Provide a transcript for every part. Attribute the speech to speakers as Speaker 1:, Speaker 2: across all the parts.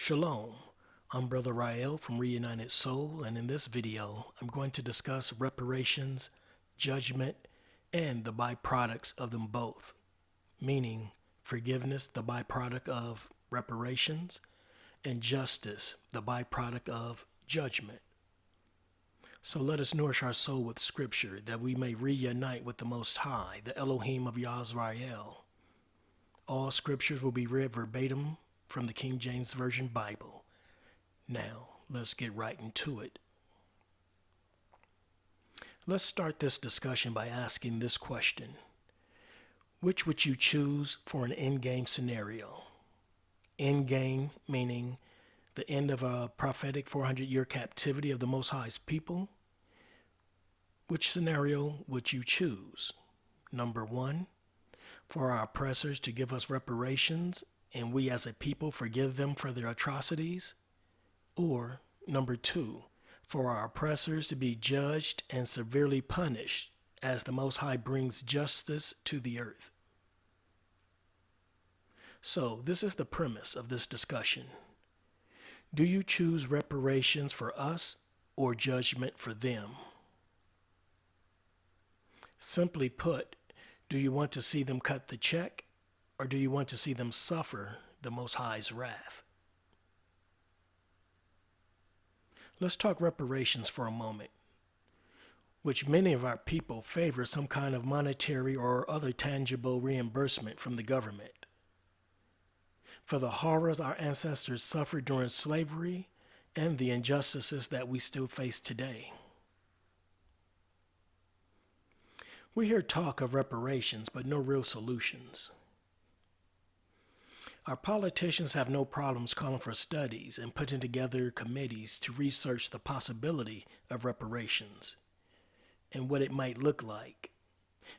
Speaker 1: Shalom, I'm Brother Rael from ReYahnited Soul, and in this video, I'm going to discuss reparations, judgment, and the byproducts of them both, meaning forgiveness, the byproduct of reparations, and justice, the byproduct of judgment. So let us nourish our soul with scripture that we may reunite with the Most High, the Elohim of Yisrael. All scriptures will be read verbatim from the King James Version Bible. Now, let's get right into it. Let's start this discussion by asking this question. Which would you choose for an endgame scenario? Endgame meaning the end of a prophetic 400-year captivity of the Most High's people? Which scenario would you choose? Number 1, for our oppressors to give us reparations and we as a people forgive them for their atrocities? Or number 2, for our oppressors to be judged and severely punished as the Most High brings justice to the earth? So this is the premise of this discussion. Do you choose reparations for us or judgment for them? Simply put, do you want to see them cut the check, or do you want to see them suffer the Most High's wrath? Let's talk reparations for a moment, which many of our people favor some kind of monetary or other tangible reimbursement from the government for the horrors our ancestors suffered during slavery and the injustices that we still face today. We hear talk of reparations, but no real solutions. Our politicians have no problems calling for studies and putting together committees to research the possibility of reparations and what it might look like,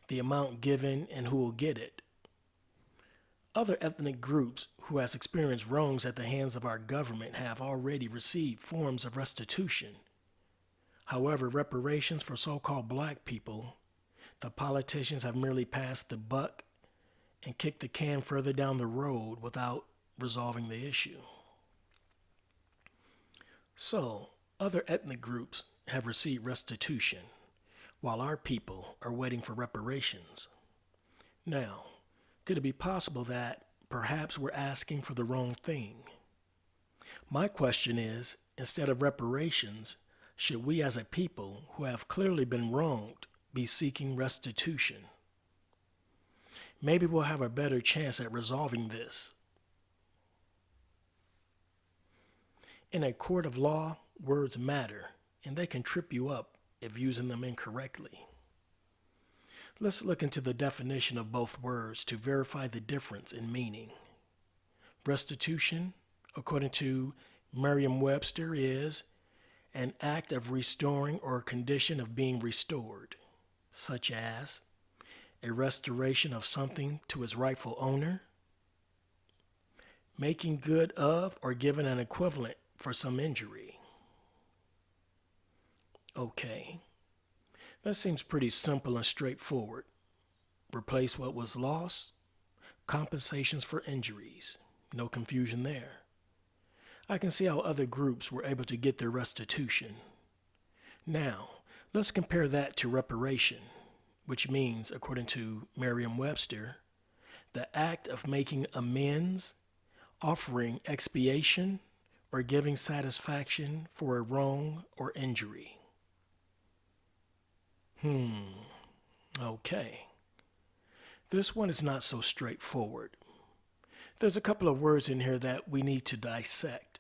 Speaker 1: the amount given, and who will get it. Other ethnic groups who has experienced wrongs at the hands of our government have already received forms of restitution. However, reparations for so-called black people, the politicians have merely passed the buck and kicked the can further down the road without resolving the issue. So, other ethnic groups have received restitution, while our people are waiting for reparations. Now, could it be possible that perhaps we're asking for the wrong thing? My question is, instead of reparations, should we as a people who have clearly been wronged be seeking restitution? Maybe we'll have a better chance at resolving this. In a court of law, words matter, and they can trip you up if using them incorrectly. Let's look into the definition of both words to verify the difference in meaning. Restitution, according to Merriam-Webster, is an act of restoring or a condition of being restored, such as a restoration of something to its rightful owner, making good of or giving an equivalent for some injury. Okay, that seems pretty simple and straightforward. Replace what was lost, compensations for injuries. No confusion there. I can see how other groups were able to get their restitution. Now, let's compare that to reparation, which means, according to Merriam-Webster, the act of making amends, offering expiation, or giving satisfaction for a wrong or injury. Okay. This one is not so straightforward. There's a couple of words in here that we need to dissect,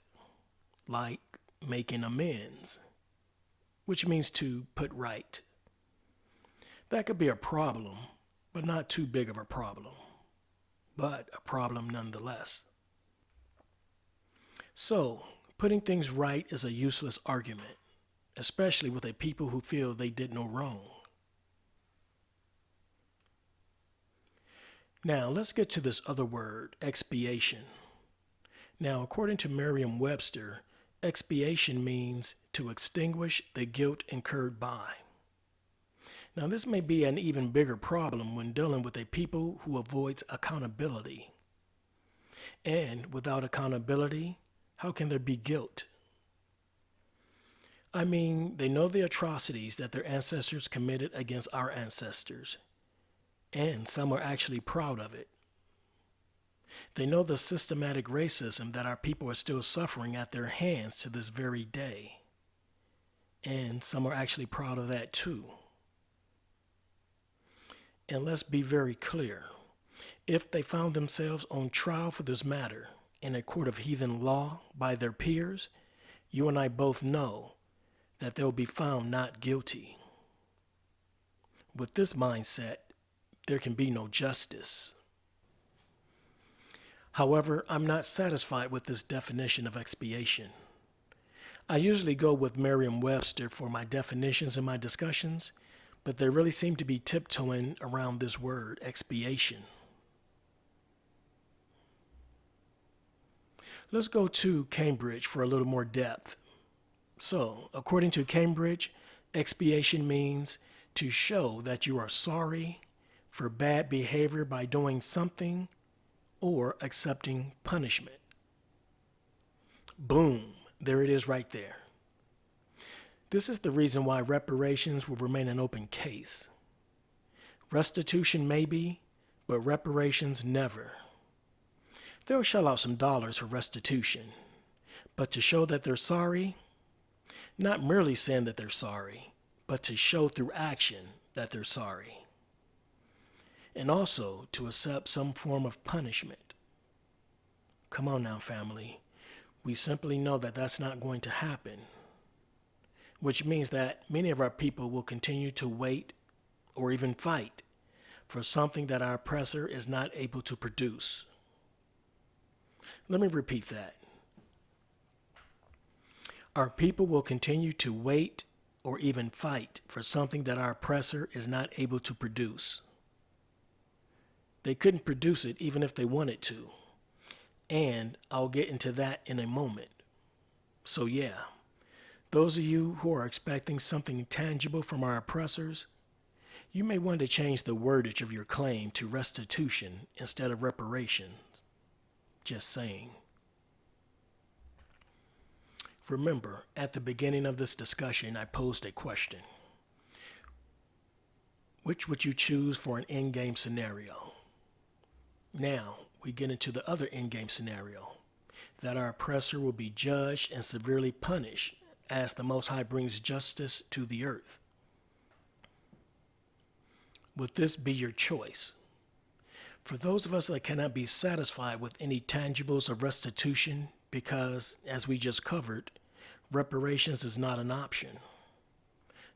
Speaker 1: like making amends, which means to put right. That could be a problem, but not too big of a problem, but a problem nonetheless. So, putting things right is a useless argument, especially with a people who feel they did no wrong. Now, let's get to this other word, expiation. Now, according to Merriam-Webster, expiation means to extinguish the guilt incurred by. Now, this may be an even bigger problem when dealing with a people who avoids accountability. And without accountability, How can there be guilt? I mean, they know the atrocities that their ancestors committed against our ancestors, and some are actually proud of it. They know the systematic racism that our people are still suffering at their hands to this very day, and some are actually proud of that too. And let's be very clear. If they found themselves on trial for this matter in a court of heathen law by their peers, you and I both know that they'll be found not guilty. With this mindset, there can be no justice. However, I'm not satisfied with this definition of expiation. I usually go with Merriam-Webster for my definitions in my discussions, but they really seem to be tiptoeing around this word, expiation. Let's go to Cambridge for a little more depth. So, according to Cambridge, expiation means to show that you are sorry for bad behavior by doing something or accepting punishment. Boom, there it is right there. This is the reason why reparations will remain an open case. Restitution maybe, but reparations never. They'll shell out some dollars for restitution, but to show that they're sorry, not merely saying that they're sorry, but to show through action that they're sorry. And also to accept some form of punishment. Come on now, family. We simply know that that's not going to happen, which means that many of our people will continue to wait or even fight for something that our oppressor is not able to produce. Let me repeat that. Our people will continue to wait or even fight for something that our oppressor is not able to produce. They couldn't produce it even if they wanted to. And I'll get into that in a moment. So yeah, those of you who are expecting something tangible from our oppressors, you may want to change the wordage of your claim to restitution instead of reparations. Just saying. Remember, at the beginning of this discussion, I posed a question. Which would you choose for an endgame scenario? Now, we get into the other endgame scenario, that our oppressor will be judged and severely punished as the Most High brings justice to the earth. Would this be your choice? For those of us that cannot be satisfied with any tangibles of restitution because, as we just covered, reparations is not an option,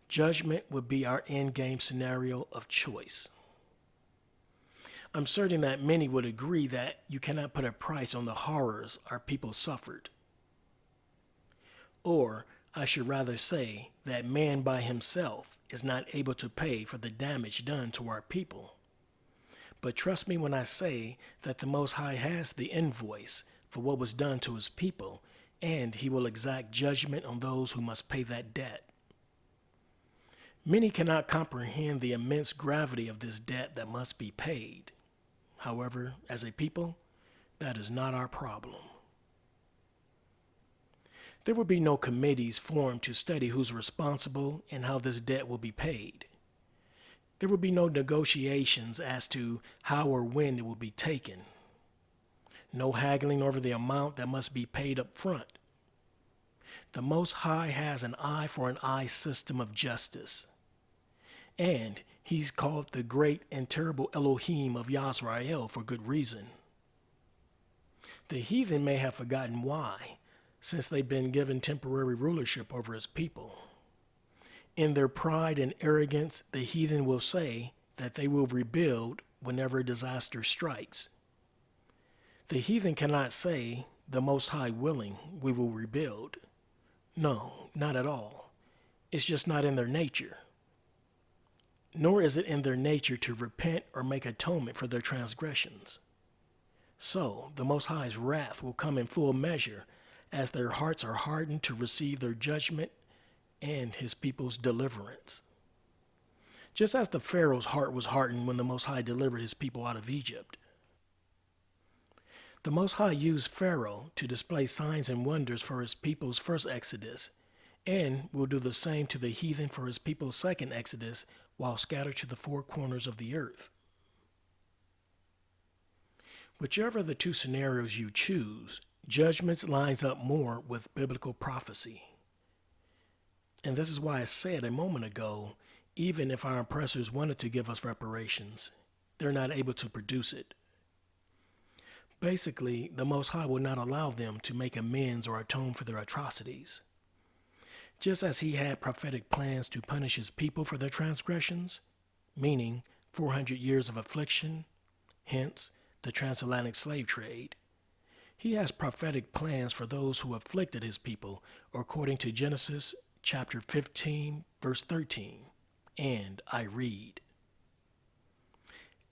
Speaker 1: judgment would be our endgame scenario of choice. I'm certain that many would agree that you cannot put a price on the horrors our people suffered. Or, I should rather say that man by himself is not able to pay for the damage done to our people. But trust me when I say that the Most High has the invoice for what was done to his people, and he will exact judgment on those who must pay that debt. Many cannot comprehend the immense gravity of this debt that must be paid. However, as a people, that is not our problem. There will be no committees formed to study who's responsible and how this debt will be paid. There will be no negotiations as to how or when it will be taken. No haggling over the amount that must be paid up front. The Most High has an eye for an eye system of justice. And he's called the great and terrible Elohim of Yisrael for good reason. The heathen may have forgotten why, since they've been given temporary rulership over his people. In their pride and arrogance, the heathen will say that they will rebuild whenever disaster strikes. The heathen cannot say, the Most High willing, we will rebuild. No, not at all. It's just not in their nature. Nor is it in their nature to repent or make atonement for their transgressions. So the Most High's wrath will come in full measure as their hearts are hardened to receive their judgment and his people's deliverance. Just as the Pharaoh's heart was hardened when the Most High delivered his people out of Egypt. The Most High used Pharaoh to display signs and wonders for his people's first exodus, and will do the same to the heathen for his people's second exodus while scattered to the four corners of the earth. Whichever of the two scenarios you choose, Judgment lines up more with biblical prophecy. And this is why I said a moment ago, even if our oppressors wanted to give us reparations, they're not able to produce it. Basically, the Most High will not allow them to make amends or atone for their atrocities. Just as he had prophetic plans to punish his people for their transgressions, meaning 400 years of affliction, hence the transatlantic slave trade, he has prophetic plans for those who afflicted his people, according to Genesis chapter 15, verse 13. And I read,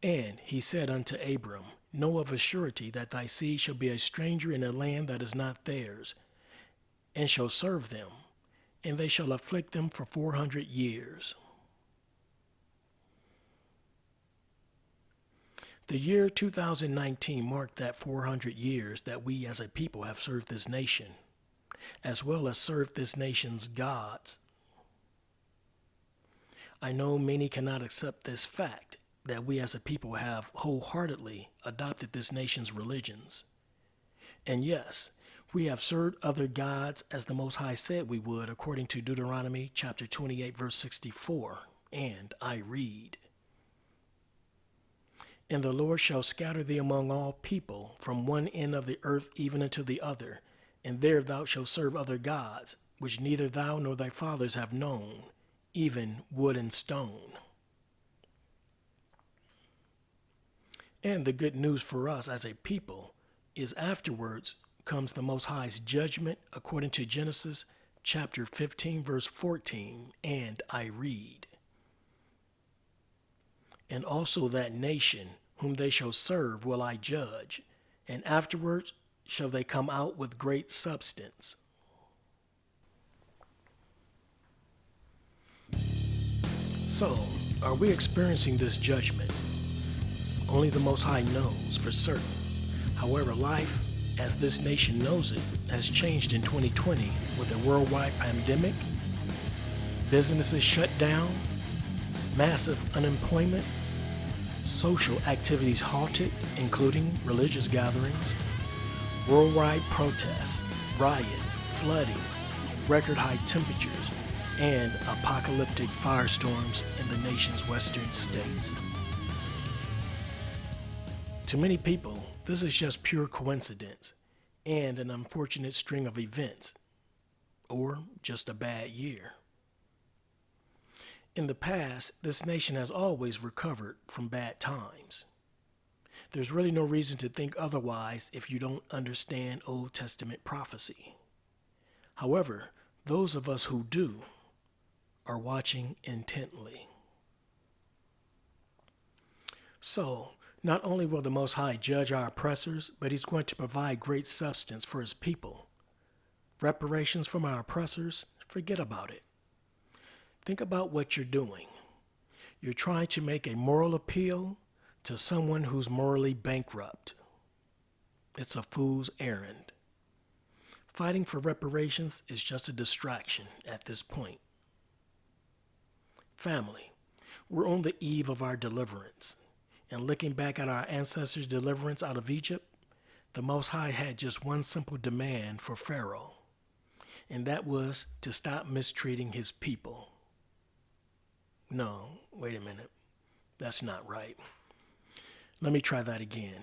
Speaker 1: "And he said unto Abram, Know of a surety that thy seed shall be a stranger in a land that is not theirs, and shall serve them, and they shall afflict them for 400 years. The year 2019 marked that 400 years that we as a people have served this nation, as well as served this nation's gods. I know many cannot accept this fact that we as a people have wholeheartedly adopted this nation's religions. And yes, we have served other gods as the Most High said we would, according to Deuteronomy chapter 28, verse 64. And I read, And the Lord shall scatter thee among all people, from one end of the earth even unto the other, and there thou shalt serve other gods, which neither thou nor thy fathers have known, even wood and stone. And the good news for us as a people is afterwards comes the Most High's judgment according to Genesis chapter 15, verse 14, and I read, And also that nation whom they shall serve will I judge, and afterwards shall they come out with great substance. So, are we experiencing this judgment? Only the Most High knows for certain. However, life, as this nation knows it, has changed in 2020 with a worldwide pandemic, businesses shut down, massive unemployment, social activities halted, including religious gatherings, worldwide protests, riots, flooding, record high temperatures, and apocalyptic firestorms in the nation's western states. To many people, this is just pure coincidence and an unfortunate string of events, or just a bad year. In the past, this nation has always recovered from bad times. There's really no reason to think otherwise if you don't understand Old Testament prophecy. However, those of us who do are watching intently. So, not only will the Most High judge our oppressors, but he's going to provide great substance for his people. Reparations from our oppressors, forget about it. Think about what you're doing. You're trying to make a moral appeal to someone who's morally bankrupt. It's a fool's errand. Fighting for reparations is just a distraction at this point. Family, we're on the eve of our deliverance. And looking back at our ancestors' deliverance out of Egypt, the Most High had just one simple demand for Pharaoh, and that was to stop mistreating his people. No, wait a minute. That's not right. Let me try that again.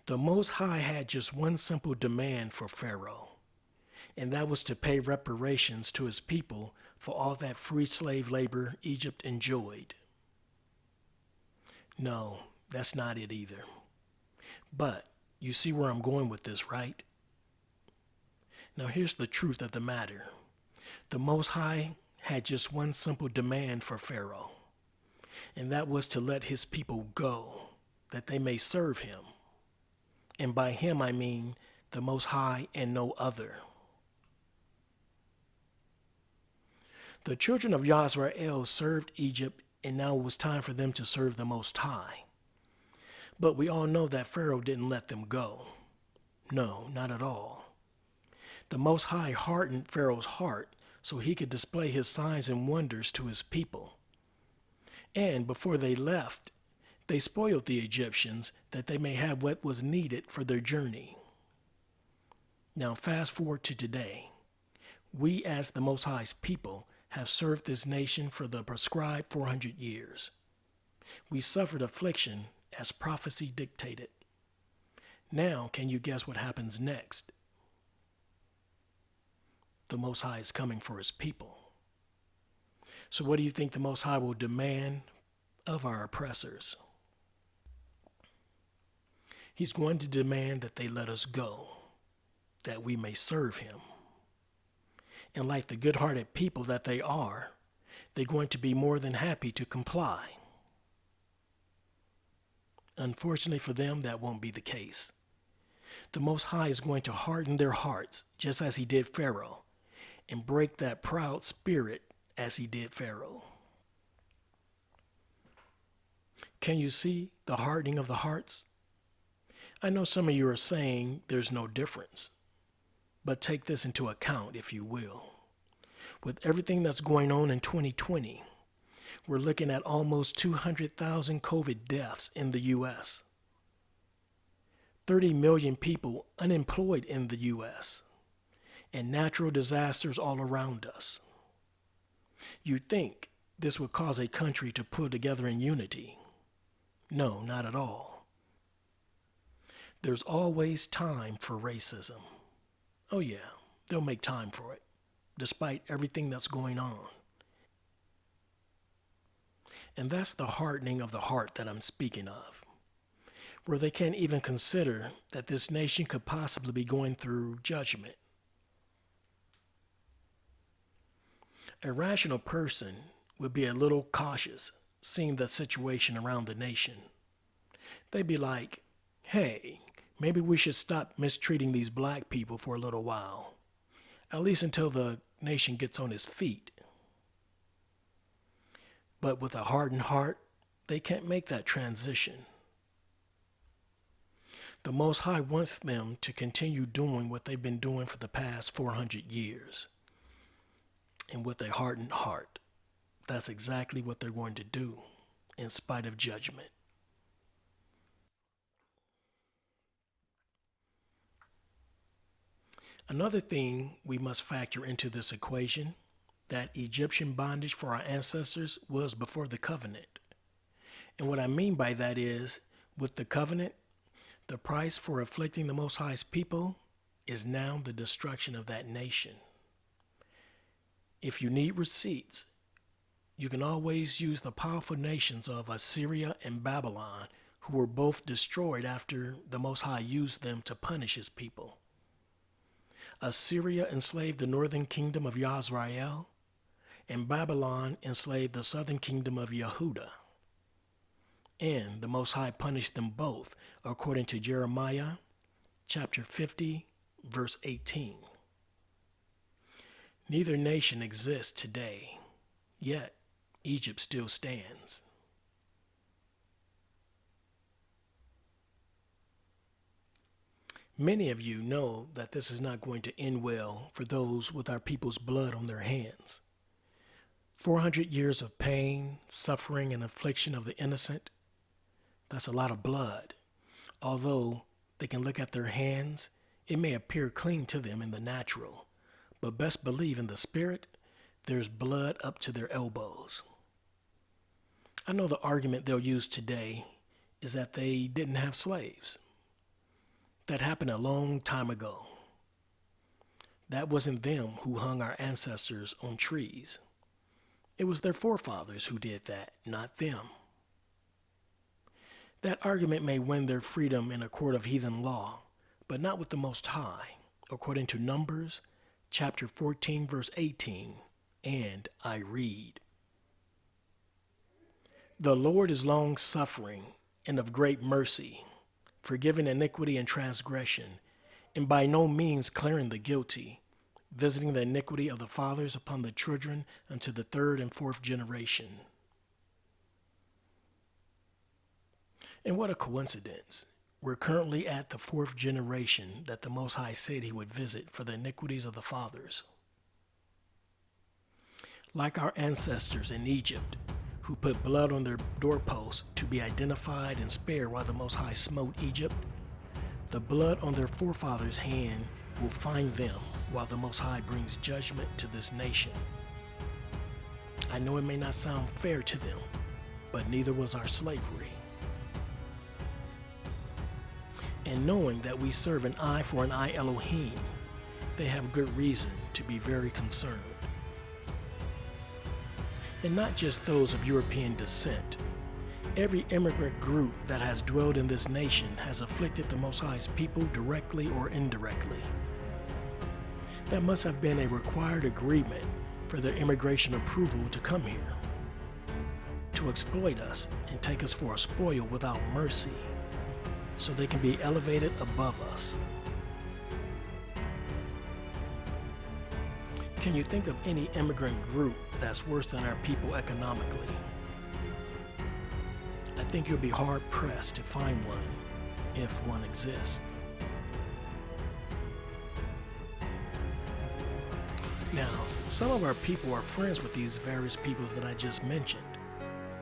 Speaker 1: The Most High had just one simple demand for Pharaoh, and that was to pay reparations to his people for all that free slave labor Egypt enjoyed. No, that's not it either. But you see where I'm going with this, right? Now here's the truth of the matter. The Most High had just one simple demand for Pharaoh, and that was to let his people go, that they may serve him. And by him I mean the Most High and no other. The children of Yisrael served Egypt, and now it was time for them to serve the Most High. But we all know that Pharaoh didn't let them go. No, not at all. The Most High hardened Pharaoh's heart so he could display his signs and wonders to his people. And before they left, they spoiled the Egyptians that they may have what was needed for their journey. Now fast forward to today. We as the Most High's people have served this nation for the prescribed 400 years. We suffered affliction as prophecy dictated. Now can you guess what happens next? The Most High is coming for his people. So what do you think the Most High will demand of our oppressors? He's going to demand that they let us go, that we may serve him. And like the good-hearted people that they are, they're going to be more than happy to comply. Unfortunately for them, that won't be the case. The Most High is going to harden their hearts, just as he did Pharaoh, and break that proud spirit as he did Pharaoh. Can you see the hardening of the hearts? I know some of you are saying there's no difference, but take this into account, if you will. With everything that's going on in 2020, we're looking at almost 200,000 COVID deaths in the U.S., 30 million people unemployed in the U.S., and natural disasters all around us. You'd think this would cause a country to pull together in unity. No, not at all. There's always time for racism. Oh yeah, they'll make time for it, despite everything that's going on. And that's the hardening of the heart that I'm speaking of, where they can't even consider that this nation could possibly be going through judgment. A rational person would be a little cautious seeing the situation around the nation. They'd be like, hey, maybe we should stop mistreating these black people for a little while, at least until the nation gets on its feet. But with a hardened heart, they can't make that transition. The Most High wants them to continue doing what they've been doing for the past 400 years. And with a hardened heart, that's exactly what they're going to do, in spite of judgment. Another thing we must factor into this equation, that Egyptian bondage for our ancestors was before the covenant. And what I mean by that is, with the covenant, the price for afflicting the Most High's people is now the destruction of that nation. If you need receipts, you can always use the powerful nations of Assyria and Babylon, who were both destroyed after the Most High used them to punish his people. Assyria enslaved the northern kingdom of Yisrael, and Babylon enslaved the southern kingdom of Yehuda. And the Most High punished them both, according to Jeremiah chapter 50, verse 18. Neither nation exists today, yet Egypt still stands. Many of you know that this is not going to end well for those with our people's blood on their hands. 400 years of pain, suffering, and affliction of the innocent, that's a lot of blood. Although they can look at their hands, it may appear clean to them in the natural, but best believe in the spirit, there's blood up to their elbows. I know the argument they'll use today is that they didn't have slaves. That happened a long time ago. That wasn't them who hung our ancestors on trees. It was their forefathers who did that, not them. That argument may win their freedom in a court of heathen law, but not with the Most High, according to Numbers chapter 14, verse 18, and I read, "The Lord is long-suffering and of great mercy, forgiving iniquity and transgression, and by no means clearing the guilty, visiting the iniquity of the fathers upon the children unto the third and fourth generation." And what a coincidence. We're currently at the fourth generation that the Most High said he would visit for the iniquities of the fathers. Like our ancestors in Egypt, who put blood on their doorposts to be identified and spared while the Most High smote Egypt, the blood on their forefathers' hand will find them while the Most High brings judgment to this nation. I know it may not sound fair to them, but neither was our slavery. And knowing that we serve an eye for an eye Elohim, they have good reason to be very concerned. And not just those of European descent. Every immigrant group that has dwelled in this nation has afflicted the Most High's people directly or indirectly. That must have been a required agreement for their immigration approval to come here, to exploit us and take us for a spoil without mercy, so they can be elevated above us. Can you think of any immigrant group that's worse than our people economically? I think you'll be hard-pressed to find one, if one exists. Now, some of our people are friends with these various peoples that I just mentioned.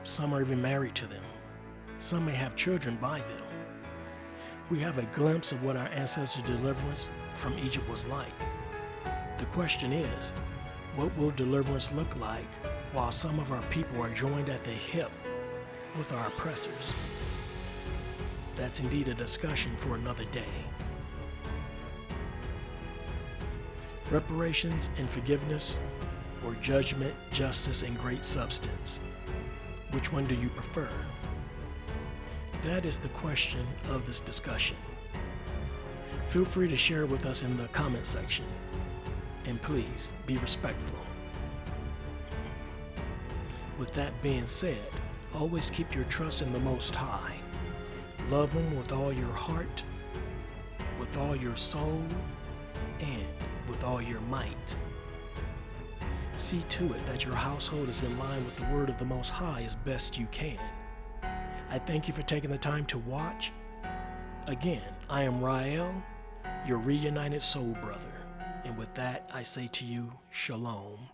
Speaker 1: Some are even married to them. Some may have children by them. We have a glimpse of what our ancestors' deliverance from Egypt was like. The question is, what will deliverance look like while some of our people are joined at the hip with our oppressors? That's indeed a discussion for another day. Reparations and forgiveness, or judgment, justice, and great substance? Which one do you prefer? That is the question of this discussion. Feel free to share with us in the comment section. And please, be respectful. With that being said, always keep your trust in the Most High. Love Him with all your heart, with all your soul, and with all your might. See to it that your household is in line with the word of the Most High as best you can. I thank you for taking the time to watch. Again, I am Rael, your reunited soul brother. And with that, I say to you, Shalom.